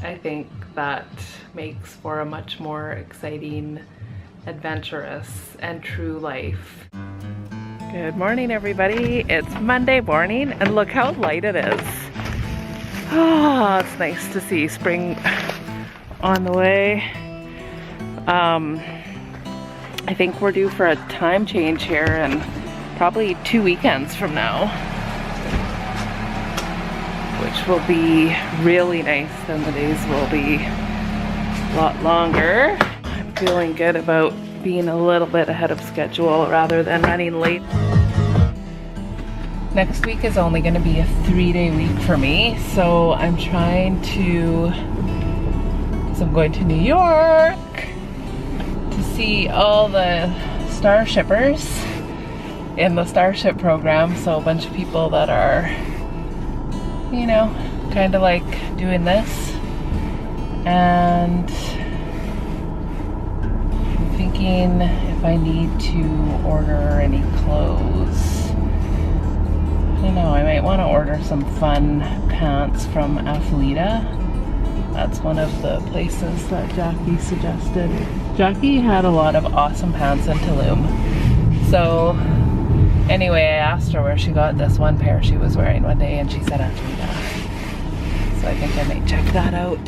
I think that makes for a much more exciting, adventurous, and true life. Good morning, everybody. It's Monday morning, and look how light it is. Oh, it's nice to see spring on the way. I think we're due for a time change here in probably 2 weekends from now, which will be really nice. Then the days will be a lot longer. I'm feeling good about being a little bit ahead of schedule rather than running late. Next week is only going to be a 3-day week for me, so I'm trying to, because I'm going to New York to see all the Starshippers in the Starship program. So a bunch of people that are, you know, kind of like doing this. And I'm thinking if I need to order any clothes. I don't know, I might want to order some fun pants from Athleta. That's one of the places that Jackie suggested. Jackie had a lot of awesome pants in Tulum. So anyway, I asked her where she got this one pair she was wearing one day, and she said Athleta. So I think I might check that out.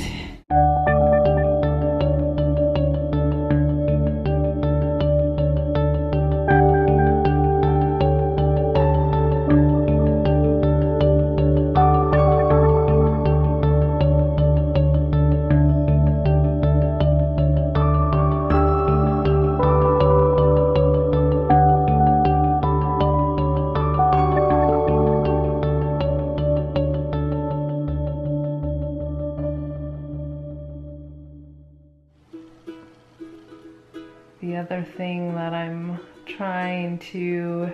The other thing that I'm trying to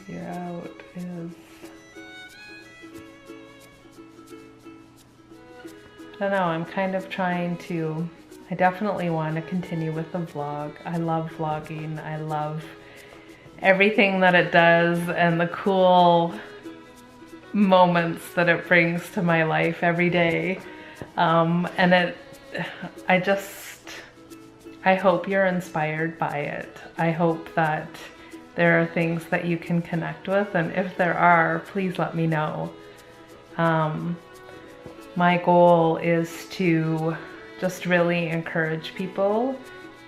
figure out is, I don't know, I'm kind of trying to, I definitely want to continue with the vlog. I love vlogging. I love everything that it does and the cool moments that it brings to my life every day. And I hope you're inspired by it. I hope that there are things that you can connect with, and if there are, please let me know. My goal is to just really encourage people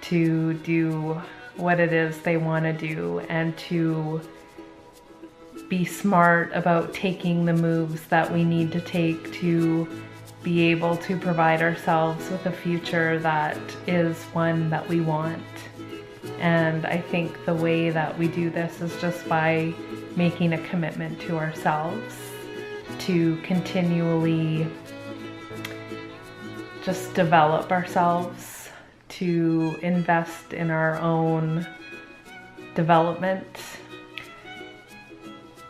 to do what it is they want to do, and to be smart about taking the moves that we need to take to be able to provide ourselves with a future that is one that we want. And I think the way that we do this is just by making a commitment to ourselves to continually just develop ourselves, to invest in our own development.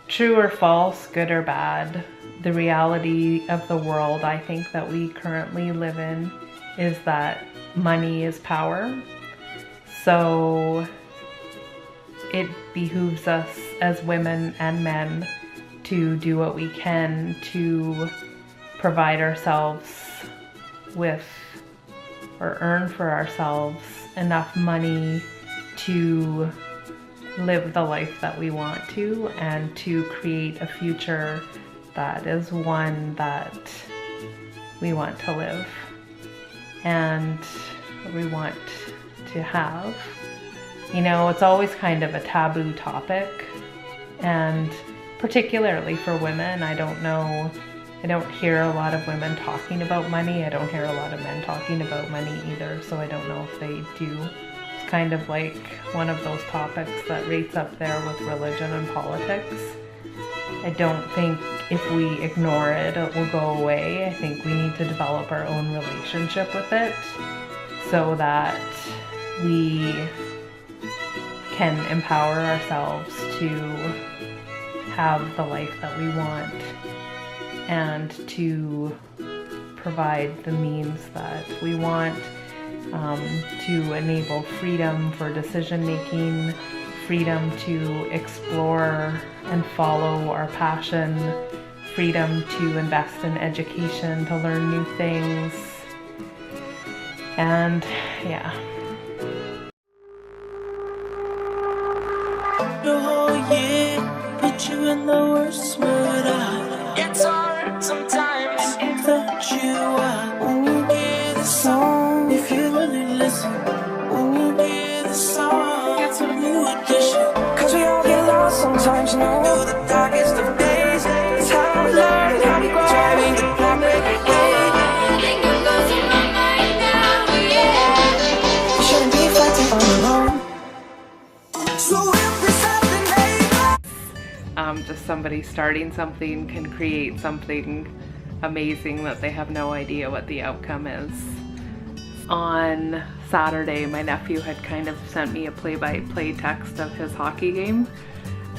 True or false, good or bad, the reality of the world I think that we currently live in is that money is power. So it behooves us as women and men to do what we can to provide ourselves with, or earn for ourselves, enough money to live the life that we want to, and to create a future that is one that we want to live and we want to have. You know, it's always kind of a taboo topic, and particularly for women, I don't hear a lot of women talking about money. I don't hear a lot of men talking about money either, so I don't know if they do. It's kind of like one of those topics that rates up there with religion and politics. I don't think if we ignore it, it will go away. I think we need to develop our own relationship with it so that we can empower ourselves to have the life that we want, and to provide the means that we want to enable freedom for decision making, freedom to explore and follow our passion, freedom to invest in education, to learn new things, and yeah. The whole year put you in the worst mood. It's hard sometimes that you are. When you hear the song, if you really listen, when you hear the song, it's a new edition. Cause we all get lost sometimes, you know. Through the darkest of days, it's how we learn, how we grow. Driving the black away. Think you're losing my mind now, yeah. You shouldn't be fighting on your own. So just somebody starting something can create something amazing that they have no idea what the outcome is. On Saturday, my nephew had kind of sent me a play-by-play text of his hockey game.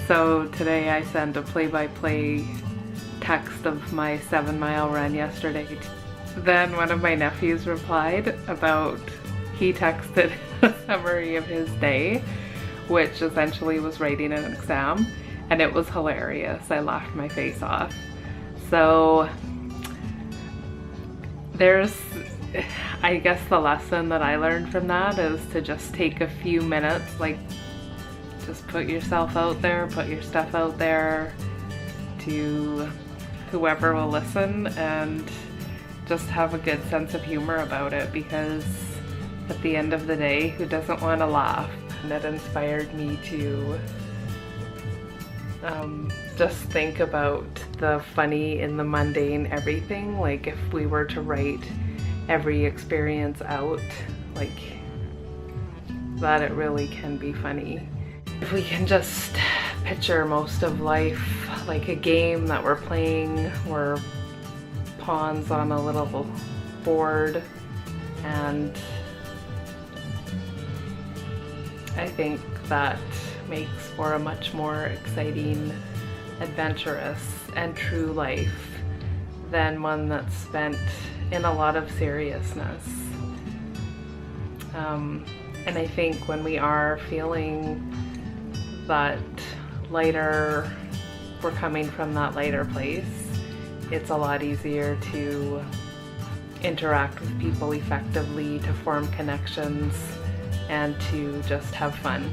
So today I sent a play-by-play text of my 7-mile run yesterday. Then one of my nephews replied about, he texted a summary of his day, which essentially was writing an exam. And it was hilarious. I laughed my face off. So I guess the lesson that I learned from that is to just take a few minutes, like just put yourself out there, put your stuff out there to whoever will listen, and just have a good sense of humor about it, because at the end of the day, who doesn't want to laugh? And it inspired me to just think about the funny in the mundane everything. Like if we were to write every experience out, like that, it really can be funny. If we can just picture most of life like a game that we're playing, we're pawns on a little board, and I think that makes for a much more exciting, adventurous, and true life than one that's spent in a lot of seriousness. And I think when we are feeling that lighter, we're coming from that lighter place, it's a lot easier to interact with people effectively, to form connections, and to just have fun.